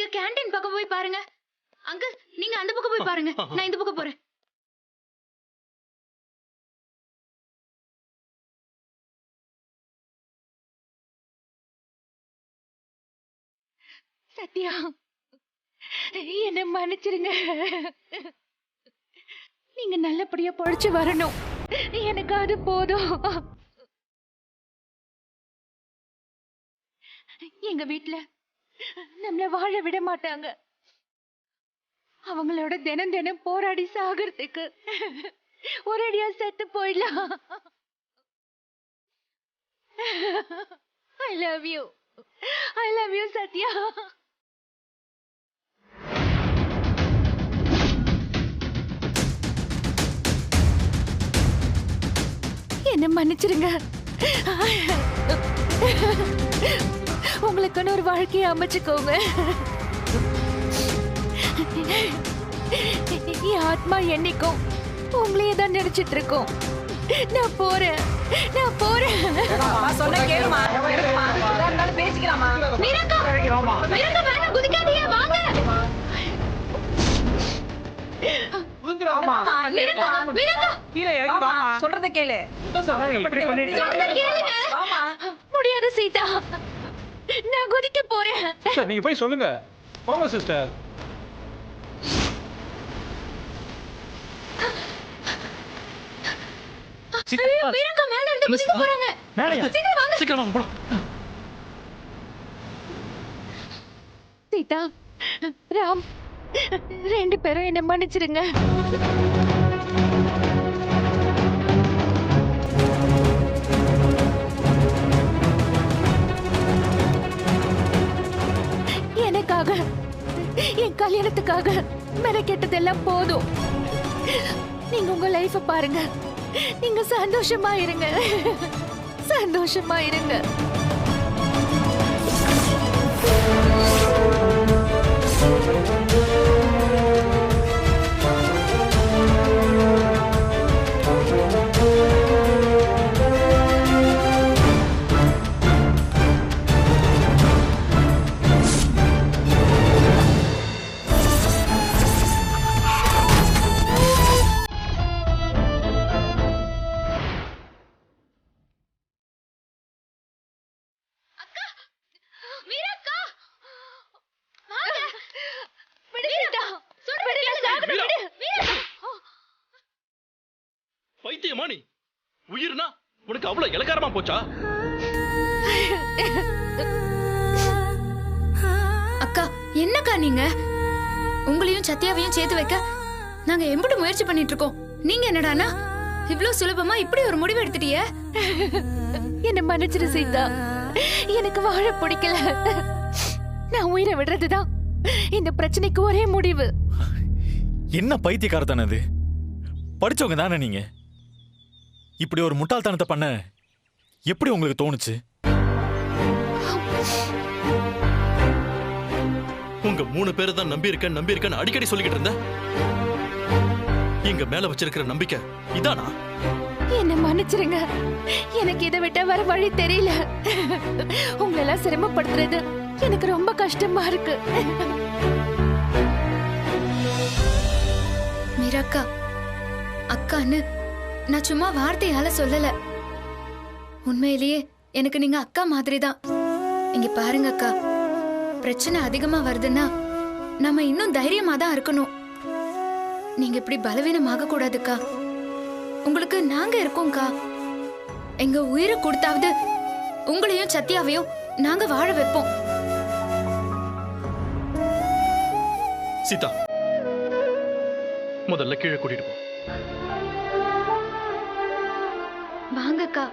நீங்க கேண்டீன் பக்கம் போய் பாருங்க. அங்கிள், நீங்க அந்த பக்கம் போய் பாருங்க. நான் இந்த பக்கம் போறேன். சத்யா, என்ன மன்னிச்சிருங்க. நீங்க நல்லபடியா பொழைச்சு வரணும். எனக்கு அது போதும். எங்க வீட்டுல நம்மள வாழ விட மாட்டாங்க. அவங்களோட தினம் தினம் போராடி சாகிறதுக்கு ஒரேடியா செத்து போயிடலாம். I love you. I love you, Sathya. என்ன மன்னிச்சிருங்க. உங்களுக்குன்னு ஒரு வாழ்க்கையை அமைச்சுக்கோங்க. என் ஆத்மா என்னைக்கும் உங்களையே தான் நினைச்சிட்டு இருக்கோம். நான் போறேன். சொன்ன கேளுமா, பேசிக்கலாமா? மீராக்கா, மீராக்கா வேணாம், குதிக்காதீங்க, வாங்க. சொல்றத கேளு. முடியாது சீதா, நான் குதிக்க போறேன். நீங்க போய் சொல்லுங்க. போங்க சிஸ்டர். மீராக்கா மேல இருந்து குதிக்க போறாங்க. சீக்கிரம் வாங்க. சீக்கிரம் வாங்க போலாம். சீதா, ராம், 2 பேரும் என்ன மன்னிச்சிருங்க. எனக்காக, என் கல்யாணத்துக்காக மெனக்கெட்டதெல்லாம் போதும். நீங்க உங்க லைஃப பாருங்க. நீங்க சந்தோஷமா இருங்க. சந்தோஷமா இருங்க. மீராக்கா, வாங்க. விடு சீதா, சொல்றத கேளு. மீராக்கா. பைத்தியமா நீ? உயிர்னா உனக்கு அவ்வளவு இலக்காரமா போச்சா? அக்கா, என்னக்கா நீங்க? உங்களையும் சத்யாவையும் சேர்த்து வைக்க நாங்க எம்புட்டு முயற்சி பண்ணிட்டு இருக்கோம். நீங்க என்னடானா இவ்வளவு சுலபமா இப்படி ஒரு முடிவு எடுத்துட்டிய? என்ன மன்னிச்சிரு சீதா, எனக்கு வாழ பிடிக்கல. நான் உயிரை விடுறதுதான் இந்த பிரச்சனைக்கு ஒரே முடிவு. என்ன பைத்தியக்காரத்தானே அது? படிச்சவங்க தானே நீங்க. இப்படி ஒரு முட்டாள்தனத்தை பண்ண எப்படி உங்களுக்கு தோணுச்சு? உங்க 3 பேரை தான் நம்பி இருக்கேன்னு அடிக்கடி சொல்லிக்கிட்டு இருந்த. எங்க மேல வச்சிருக்கிற நம்பிக்கை இதானா? என்ன மன்னிச்சிருங்க. எனக்கு இதை விட்ட வர வழி தெரியல. உங்களெல்லாம் சிரமப்படுத்துறது எனக்கு ரொம்ப கஷ்டமா இருக்கு. மீராக்கா, அக்கான்னு நான் சும்மா வார்த்தையால சொல்லல. உண்மையிலேயே எனக்கு நீங்க அக்கா மாதிரி தான். இங்க பாருங்க அக்கா, பிரச்சனை அதிகமா வருதுன்னா நம்ம இன்னும் தைரியமா தான் இருக்கணும். நீங்க இப்படி பலவீனமாக கூடாதுக்கா. உங்களுக்கு நாங்க இருக்கோம்க்கா. எங்க உயிரை கொடுத்தாவது உங்களையும் சத்யாவையும் நாங்க வாழ வைப்போம். சீதா, முதல்ல கீழே கூட்டிட்டு போ. வாங்கக்கா,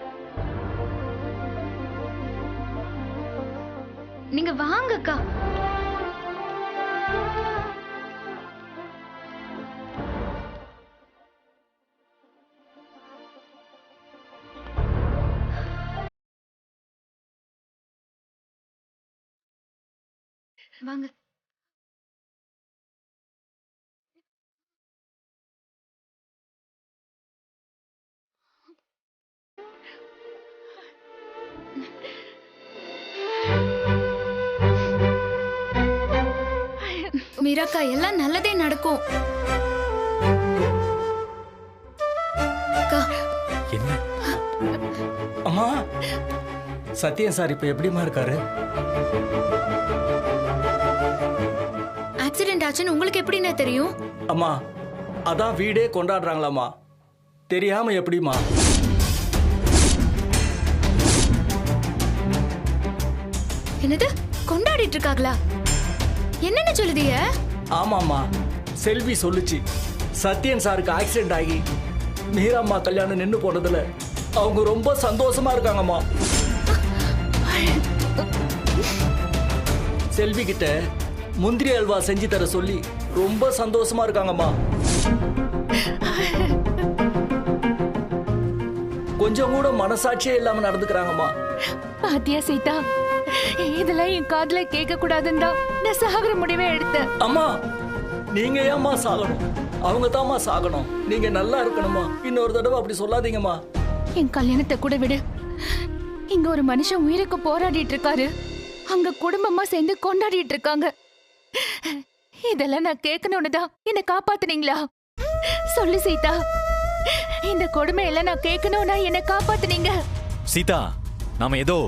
நீங்க வாங்கக்கா. வாங்க. மீராக்கா, எல்லாம் நல்லதே நடக்கும். அக்கா, என்ன அம்மா, சத்யன் சார் இப்ப எப்படிமா இருக்காரு? ஆக்சிடென்ட் ஆச்சுன்னு உங்களுக்கு எப்படிண்ணே தெரியும்? அம்மா, அதான் வீடே கொண்டாடுறாங்களாம்மா. தெரியாம எப்படிமா? என்னது, கொண்டாடிட்டு இருக்காங்களா? என்னன்னு சொல்லுதீங்க? ஆமாம்மா, செல்வி சொல்லுச்சு. சத்யன் சாருக்கு ஆக்சிடென்ட் ஆகி மீராம்மா கல்யாணம் நின்னு போனதுல அவங்க ரொம்ப சந்தோஷமா இருக்காங்கம்மா. செல்வி கிட்ட முந்திரி அல்வா செஞ்சு தர சொல்லி ரொம்ப சந்தோஷமா இருக்காங்கம்மா. கொஞ்சம் கூட மனசாட்சியே இல்லாம நடந்துக்கிறாங்கம்மா. பாத்தியா சீதா, இதெல்லாம் என் காதுல கேட்க கூடாதுன்னு தான் நான் சாகுற முடிவே எடுத்தேன். அம்மா, நீங்க ஏம்மா சாகணும்? அவங்க தாம்மா சாகணும். நீங்க நல்லா இருக்கணுமா. இன்னொரு தடவை அப்படி சொல்லாதீங்கம்மா. என் கல்யாணத்தை கூட விடு. இங்க ஒரு மனுஷன் உயிருக்கு போராடிட்டு இருக்காரு, அங்க குடும்பமா சேர்ந்து கொண்டாடிட்டு இருக்காங்க. இதெல்லாம் நான் கேட்கணும்னு தான் என்னை காப்பாத்துனீங்களா? சொல்லு சீதா, இந்த கொடுமையெல்லாம் நான் கேட்கணும்னா என்னை காப்பாத்துனீங்க. சீதா, நாம ஏதோ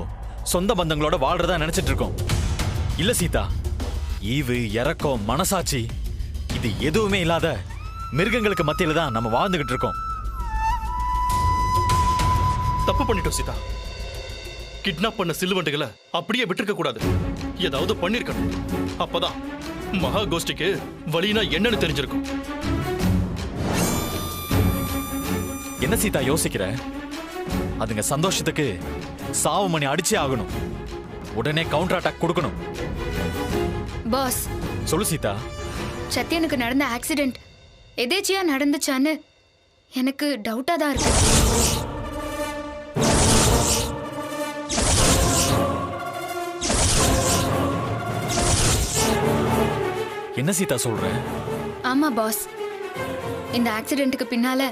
சொந்த பந்தங்களோட வாழ்றதா நினைச்சிட்டு இருக்கோம். இல்ல சீதா, ஈவு, இரக்கம், மனசாட்சி இது எதுவுமே இல்லாத மிருகங்களுக்கு மத்தியில தான் நம்ம வாழ்ந்துகிட்டு இருக்கோம். தப்பு பண்ணிட்டோம் சீதா. கிட்னாப் பண்ண சில்லுவண்டுகளை அப்படியே விட்டுருக்க கூடாது. ஏதாவது பண்ணிருக்கணும். அப்பதான் மகா கோஷ்டிக்கு வழினா என்னன்னு தெரிஞ்சிருக்கும். என்ன சீதா யோசிக்கிற? அதுங்க சந்தோஷத்துக்கு சாவு மணி அடிச்சே ஆகணும். உடனே கவுண்டர் அட்டாக் கொடுக்கணும். பாஸ், சொல்லு சீதா. சத்யனுக்கு நடந்த ஆக்சிடென்ட் எதேச்சியா நடந்துச்சான்னு எனக்கு டவுட்டா தான் இருக்கு. என்ன சீதா சொல்ற? ஆமா பாஸ், இந்த ஆக்சிடென்ட்டுக்கு பின்னால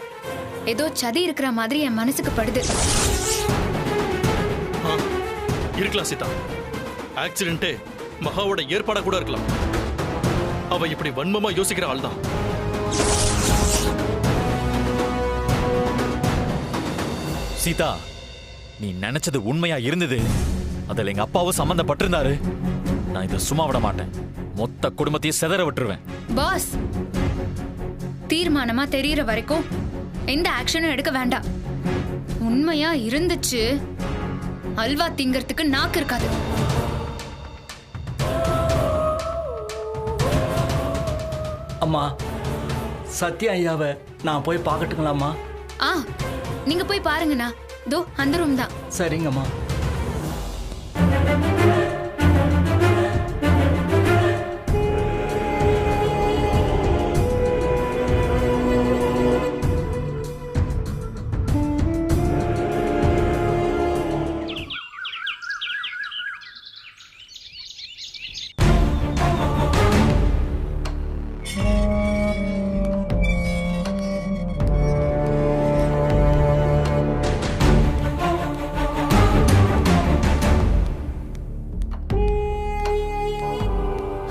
ஏதோ சதி இருக்கிற மாதிரி என் மனசுக்கு படுது. இருக்கலாம் சீதா. ஆக்சிடென்ட்டே மகாவோட ஏற்பாடா கூட இருக்கலாம். அவ இப்படி வன்மமா யோசிக்கிற ஆள் தான். சீதா, நீ நினைச்சது உண்மையா இருந்தது. அதுல எங்க அப்பாவும் சம்பந்தப்பட்டிருந்தாரு. நான் இதை சும்மா விட மாட்டேன். மொத்த குடும்பத்தையும் சிதற விட்டுருவேன். பாஸ், தீர்மானமா தெரியற வரைக்கும் எந்த ஆக்ஷனும் எடுக்க வேண்டாம். உண்மையா இருந்துச்சு, அல்வா திங்கறதுக்கு நாக்கு இருக்காது. அம்மா, சத்யா ஐயாவை நான் போய் பார்க்கட்டுங்களாம்மா? ஆ, நீங்க போய் பாருங்கண்ணா. தோ அந்த ரூம் தான். சரிங்கம்மா.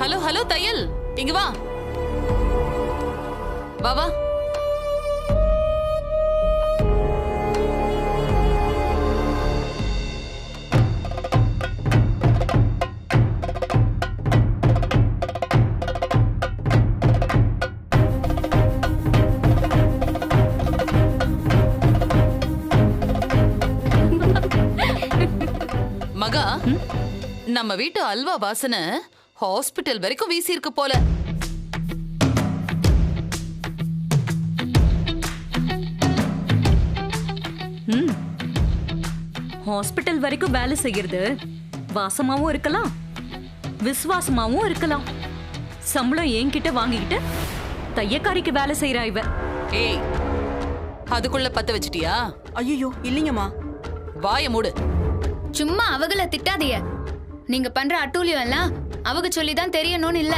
ஹலோ ஹலோ தையல், இங்க வா. வா வா. மகா, நம்ம வீட்டு அல்வா வாசனை ஹாஸ்பிட்டல் வரைக்கும் வீசி இருக்கு போல. ஹாஸ்பிட்டல் வரைக்கும் வேலை செய்யறது வாசமாவும் இருக்கலாம், விசுவாசமாவும் இருக்கலாம். சம்பளம் என்கிட்ட வாங்கிக்கிட்டு தையக்காரிக்கு வேலை செய்யறா இவ. ஏய், அதுக்குள்ள பத்த வச்சிட்டியா? ஐயோ இல்லைங்கம்மா. வாய மூடு. சும்மா அவங்கள திட்டாதீங்க. நீங்க பண்ற அட்டூழியம் எல்லாம் அவங்க சொல்லிதான் தெரியணும்னு இல்ல.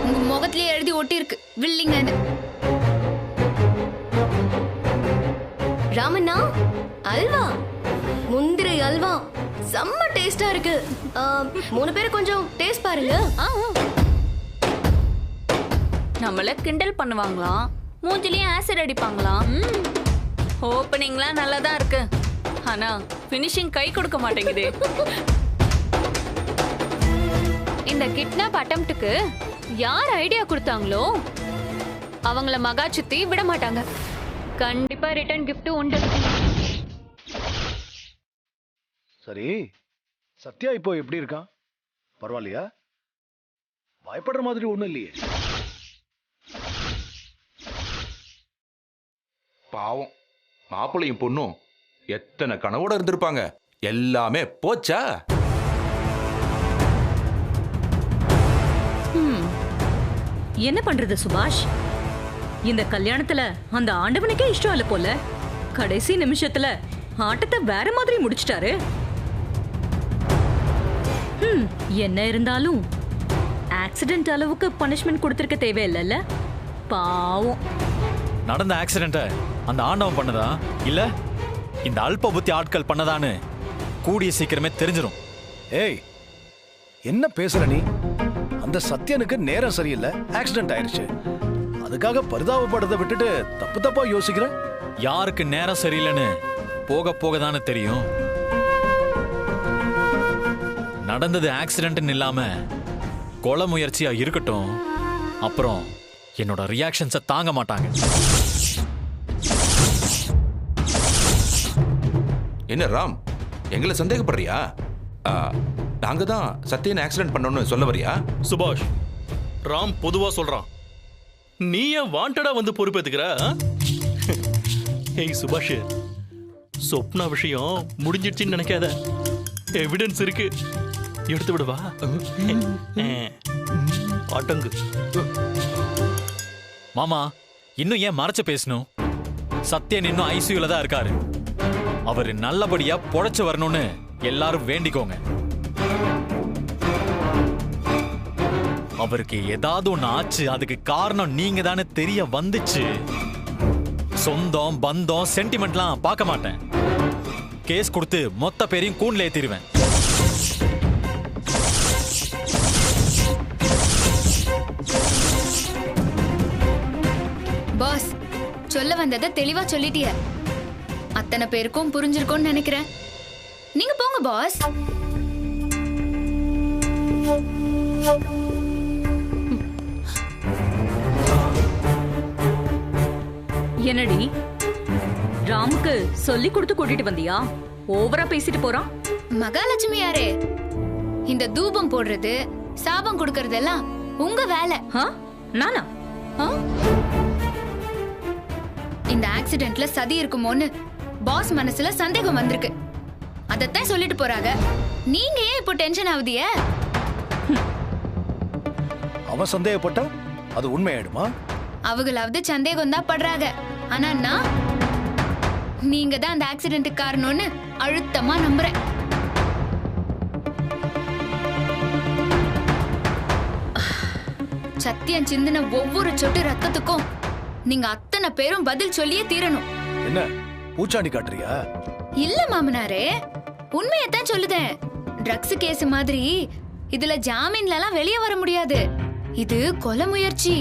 உங்க முகத்திலேயே எழுதி ஒட்டி இருக்கு வில்லிங்கன்னு. ராமண்ணா, அல்வா, முந்திரி அல்வா செம்ம டேஸ்டா இருக்கு. 3 பேரும் கொஞ்சம் டேஸ்ட் பாருங்க. நம்மள கிண்டல் பண்ணுவாங்களாம், மூஞ்சிலையும் ஆசிட் அடிப்பாங்களாம். ஓப்பனிங்லாம் நல்லா தான் இருக்கு, ஆனா ஃபினிஷிங் கை கொடுக்க மாட்டேங்குது. இந்த கிட்னாப் அட்டெம்ப்ட்டுக்கு யார் ஐடியா கொடுத்தாங்களோ அவங்கள மகாச்சித்தி விட மாட்டாங்க. கண்டிப்பா ரிட்டர்ன் gift உண்டு. சரி, சத்யா இப்போ எப்படி இருக்கான்? பரவாயில்லையா? பயப்படுற மாதிரி ஒண்ணும் இல்லையே. பாவம், மாப்பிள்ளையும் பொண்ணும் எத்தனை கனவோட இருந்திருப்பாங்க, எல்லாமே போச்சா? என்ன பண்றது சுபாஷ், இந்த கல்யாணத்துல அந்த ஆண்டவனுக்கே இஷ்டம் இல்ல போல. கடைசி நிமிஷத்துல ஆட்டத்தை வேற மாதிரி முடிச்சிட்டாரு. என்ன இருந்தாலும் ஆக்சிடென்ட் அளவுக்கு பனிஷ்மெண்ட் கொடுத்திருக்க தேவையில்லைல்ல. பாவம். நடந்த ஆக்சிடென்ட்ட அந்த ஆண்டவன் பண்ணதா இல்ல இந்த அல்ப புத்தி ஆட்கள் பண்ணதான்னு கூடிய சீக்கிரமே தெரிஞ்சிடும். ஏய், என்ன பேசுற நீ? அந்த சத்யனுக்கு நேரம் சரியில்லை, ஆக்சிடென்ட் ஆயிருச்சு. அதுக்காக பரிதாபப்படுறதை விட்டுட்டு தப்பு தப்பா யோசிக்கிற? யாருக்கு நேரம் சரியில்லைன்னு போக போக தானே தெரியும். நடந்தது ஆக்சிடென்ட்னு இல்லாம கொலை முயற்சியா இருக்கட்டும், அப்புறம் என்னோட ரியாக்ஷன்ஸை தாங்க மாட்டாங்க. என்ன ராம், எங்களை சந்தேகப்படுறியா? நாங்க தான் சத்யன் ஆக்சிடென்ட் பண்ணோம்னு சொல்ல வரியா? சுபாஷ், ராம் பொதுவா சொல்றான், நீ ஏன் வாண்டடா வந்து பொறுப்பேத்துக்கிற? ஏய் சுபாஷ், சொப்னா விஷயம் முடிஞ்சிடுச்சுன்னு நினைக்காத, எவிடன்ஸ் இருக்கு, எடுத்து விடுவா. ஆட்டங்கு. மாமா, இன்னும் ஏன் மறைச்சு பேசணும்? சத்யன் இன்னும் ஐசியூல தான் இருக்காரு. அவரு நல்லபடியா பொழைச்சு வரணும்னு எல்லாரும் வேண்டிக்கோங்க. அவருக்கு ஏதாவது ஒண்ணு ஆச்சு, அதுக்கு காரணம் நீங்க தானே தெரிய வந்துச்சு. சொந்தம் பந்தம் சென்டிமெண்ட்லாம் பார்க்க மாட்டேன். கேஸ் கொடுத்து மொத்த பேரையும் கூண்ல ஏத்திடுவேன். பாஸ், சொல்ல வந்ததை தெளிவா சொல்லிட்டிய. அத்தனை பேருக்கும் புரிஞ்சிருக்கும்னு நினைக்கிறேன். நீங்க போங்க பாஸ். என்னடி ராமுக்கு சொல்லி கொடுத்து கூட்டிட்டு வந்தியா? ஓவரா பேசிட்டு போறான். மகாலட்சுமி யாரே, இந்த தூபம் போடுறது சாபம் கொடுக்கறதெல்லாம் உங்க வேலை. நானா? இந்த ஆக்சிடென்ட்ல சதி இருக்குமோன்னு பாஸ் மனசுல சந்தேகம் வந்திருக்கு. அதத்தான் சொல்லிட்டு போறாங்க. நீங்க ஏன் இப்போ டென்ஷன் ஆகுதிய? அவன் சந்தேகப்பட்டா அது உண்மையாயிடுமா? அவங்களாவது சந்தேகம் தான் படுறாங்க. ஆனா நான், நீங்க தான் அந்த ஆக்சிடென்ட்டுக்கு காரணம்னு அழுத்தமா நம்புறேன். சத்தியம் சிந்தின ஒவ்வொரு சொட்டு ரத்தத்துக்கும் நீங்க அத்தனை பேரும் பதில் சொல்லியே தீரணும். என்ன பூச்சாண்டி காட்டுறியா? இல்ல மாமனாரே, உண்மையத்தான் சொல்லுதேன். ட்ரக்ஸ் கேஸ் மாதிரி இதுல ஜாமீன்ல எல்லாம் வெளியே வர முடியாது. இது கொலை முயற்சி.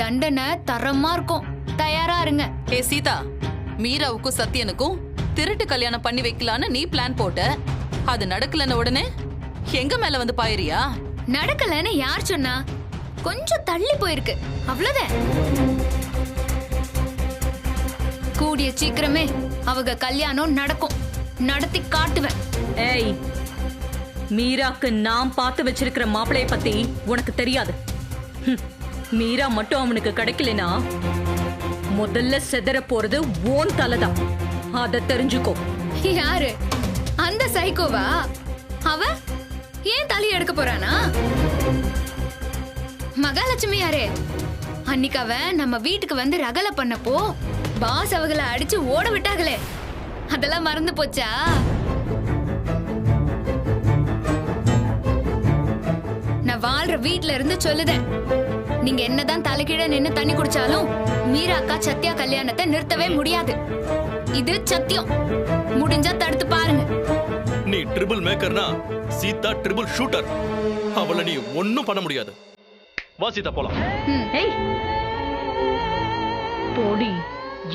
தண்டனை தரமா இருக்கும். தயாரா இருங்க. ஏ சீதா, மீராவுக்கும் சத்யனுக்கும் திருட்டு கல்யாணம் பண்ணி வைக்கலான்னு நீ பிளான் போட்ட. அது நடக்கலன்னு உடனே எங்க மேல வந்து பாயிரியா? நடக்கலன்னு யார் சொன்னா? கொஞ்சம் தள்ளி போயிருக்கு, அவ்வளவுதான். கூடிய சீக்கிரமே அவங்க கல்யாணம் நடக்கும். நடத்தி காட்டுவேன். ஏய், மீராக்கு நான் பார்த்து வச்சிருக்கிற மாப்பிளைய பத்தி உனக்கு தெரியாது. மீரா மட்டும் அவனுக்கு கிடைக்கலனா முதல்ல செதற போறது ஓன் தலைதான். அத தெரிஞ்சுக்கோ. யாரு அந்த சைக்கோவா? அவ ஏன் தலை எடுக்க போறானா? மகாலட்சுமி யாரே, அன்னைக்கு அவ நம்ம வீட்டுக்கு வந்து ரகலை பண்ணப்போ பாஸ் அவங்களை அடிச்சு ஓட விட்டாங்களே, அதெல்லாம் மறந்து போச்சா? நான் வாழ்ற வீட்ல இருந்து சொல்லுதேன், நீங்க என்னதான் தலைகீழ நின்னு தண்ணி குடிச்சாலும் மீரா அக்கா சத்யா கல்யாணத்தை நிறுத்தவே முடியாது. இது சத்தியம். முடிஞ்சா தடுத்து பாருங்க. நீ ட்ரிபிள் மேக்கர்னா சீதா ட்ரிபிள் ஷூட்டர். அவளை நீ ஒன்னும் பண்ண முடியாது. வா சீதா போலாம். ஏய் போடி,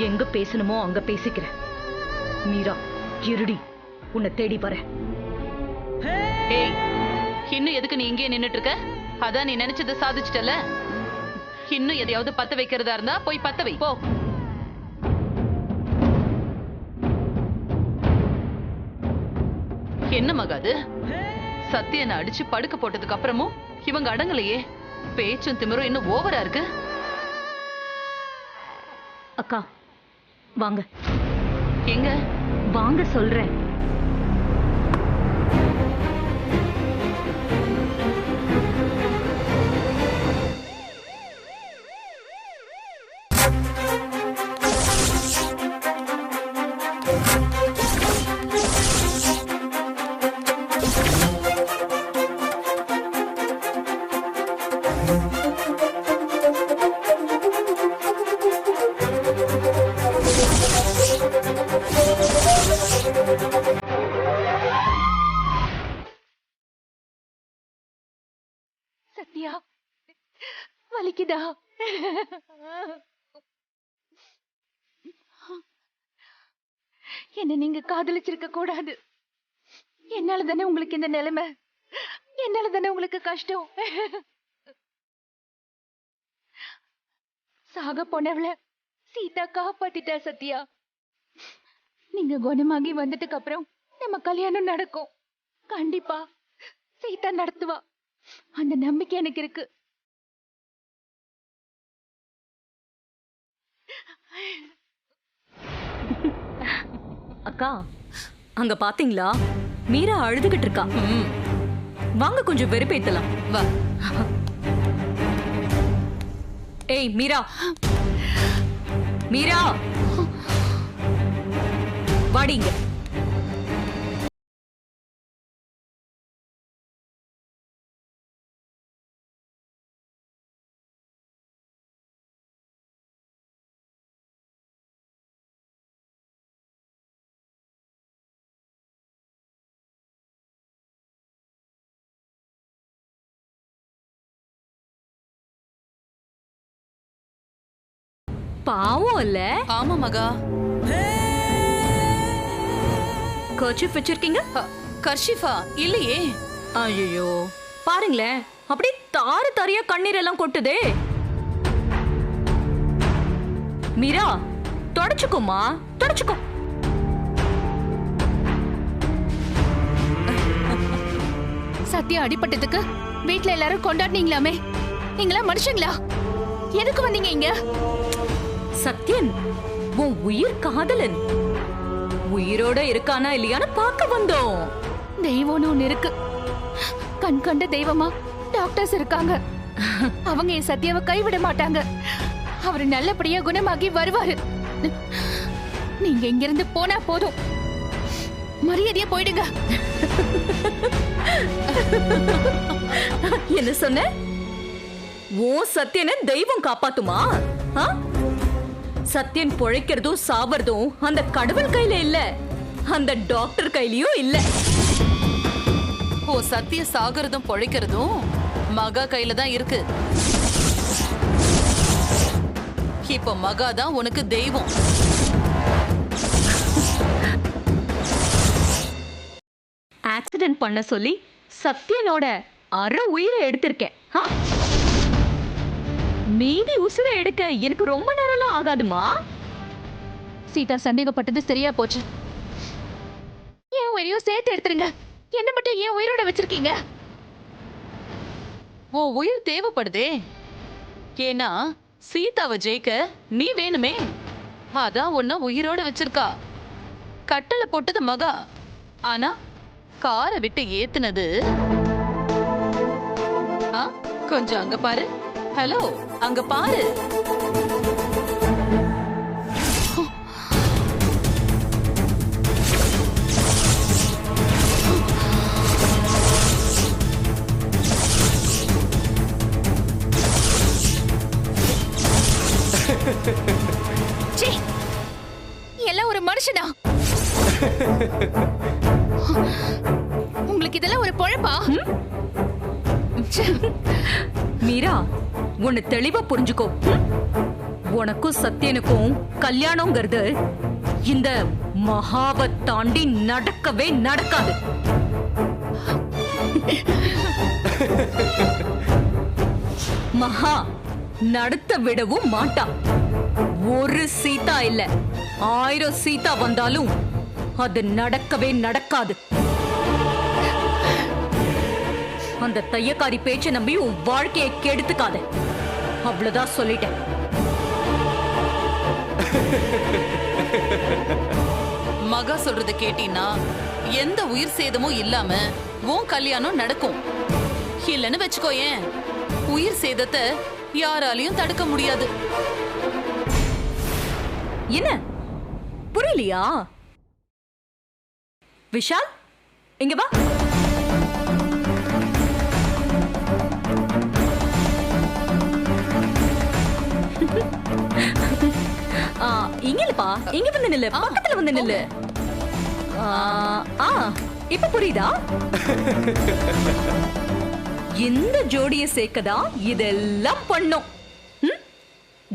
எங்க பேசணுமோ அங்க பேசிக்கிறேன். மீரா இருடி, உன்னை தேடி வரேன். ஏய், இன்னும் எதுக்கு நீ இங்கே நின்னுட்டு இருக்க? அதான் நீ நினைச்சதை சாதிச்சிட்டல. இன்னும் எதையாவது பத்த வைக்கிறதா இருந்தா போய் பத்த வை போ. என்ன மகாது, சத்தியனை அடிச்சு படுக்க போட்டதுக்கு அப்புறமும் இவங்க அடங்கலையே. பேச்சும் திமிரும் இன்னும் ஓவரா இருக்கு. அக்கா வாங்க. எங்க வாங்க சொல்றேன். சத்யா, வலிக்குதா? என்ன நீங்க காதலிச்சிருக்க கூடாது. என்னால தானே உங்களுக்கு இந்த நிலைமை, என்னால தானே உங்களுக்கு கஷ்டம். சாக போனவள சீதா காப்பாத்திட்டா சத்யா. நீங்க குணமாகி வந்துட்டுக்கு அப்புறம் நம்ம கல்யாணம் நடக்கும். கண்டிப்பா சீதா நடத்துவா. அந்த நம்பிக்கை எனக்கு இருக்கு. அக்கா, அங்க பாத்தீங்களா? மீரா அழுதுகிட்டு இருக்கா. வாங்க கொஞ்சம் வெறுப்பேத்தலாம். வா. ஏய் மீரா, மீரா வாடிங்க. பாவம் இல்ல? ஆமா மகா. கர்ச்சீஃப் வச்சிருக்கீங்க? கர்ஷிஃபா இல்லையே. ஐயோ, பாருங்களேன், அப்படியே தாறு தாரியா கண்ணீர் எல்லாம் கொட்டுதே. மீரா, தொடச்சுக்கோமா, தொடச்சுக்கோ. சத்யா அடிபட்டதுக்கு வீட்ல எல்லாரும் கொண்டாடினீங்களாமே, நீங்களா மனுஷங்களா? எதுக்கு வந்தீங்க இங்க? சத்யன் உன் உயிர் காதலன் உயிரோட இருக்கானா இல்லையான்னு பார்க்க வந்தோம். தெய்வம்னு ஒண்ணு இருக்கு. கண் கண்ட தெய்வமா டாக்டர்ஸ் இருக்காங்க. அவங்க என் சத்யாவை கைவிட மாட்டாங்க. அவரு நல்லபடியா குணமாகி வருவாரு. நீங்க இங்க இருந்து போனா போதும். மரியாதையா போயிடுங்க. என்ன சொன்ன? ஓ சத்யனை தெய்வம் காப்பாத்துமா? சத்யன் பொழைக்கிறதும் சாவறதும் அந்த கடவுள் கையில இல்ல, அந்த டாக்டர் கையிலயும் இல்ல. ஓ சத்ய சாகிறதும் பொழைக்கிறதும் மகா கையில தான் இருக்கு. இப்ப மகா தான் உனக்கு தெய்வம். ஆக்சிடென்ட் பண்ண சொல்லி சத்யனோட அரை உயிரை எடுத்திருக்கேன். மீதி உசுரை எடுக்க எனக்கு ரொம்ப நேரம்லாம் ஆகாதுமா. சீதா சந்தேகப்பட்டது சரியா போச்சு. ஏன் உயிரையும் சேர்த்து எடுத்துருங்க. என்ன மட்டும் ஏன் உயிரோட வச்சிருக்கீங்க? ஓ உயிர் தேவைப்படுதே. ஏன்னா சீதாவை ஜெயிக்க நீ வேணுமே. அதான் உன்ன உயிரோட வச்சிருக்கா. கட்டளை போட்டது மகா. ஆனா காரை விட்டு ஏத்துனது கொஞ்சம் அங்க பாரு. ஹலோ, அங்க பாரு. எல்லாம் ஒரு மனுஷனா? உங்களுக்கு இதெல்லாம் ஒரு பொழப்பா? மீரா, ஒன்னு தெளிவா புரிஞ்சுக்கோ. உனக்கும் சத்யனுக்கும் கல்யாணம்ங்கிறது இந்த மகாவை தாண்டி நடக்கவே நடக்காது. மகா நடத்த விடவும் மாட்டா. ஒரு சீதா இல்ல 1000 சீதா வந்தாலும் அது நடக்கவே நடக்காது. அந்த தையக்காரி பேச்ச நம்பி உன் வாழ்க்கையை கெடுத்துக்காத. அவ்வளவுதான் சொல்லிட்டேன். மகா சொல்றத கேட்டீன்னா எந்த உயிர் சேதமும் இல்லாம உன் கல்யாணம் நடக்கும். இல்லன்னு வச்சுக்கோயேன், உயிர் சேதத்தை யாராலையும் தடுக்க முடியாது. என்ன புரியலையா? விஷால் இங்க வா. இங்க இல்லப்பா, இங்க வந்து நில்லு, பக்கத்துல வந்து நில்லு. இப்ப புரியுதா? இந்த ஜோடியை சேர்க்கதா இதெல்லாம் பண்ணும்.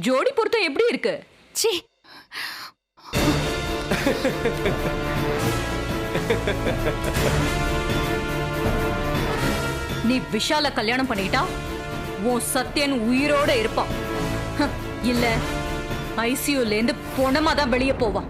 ஜோடி பொருத்தம் எப்படி இருக்கு? சீ, நீ விஷால கல்யாணம் பண்ணிட்டா உன் சத்யன் உயிரோட இருப்பான். இல்ல ஐசியூல இருந்து பொணமா தான் வெளியே போவான்.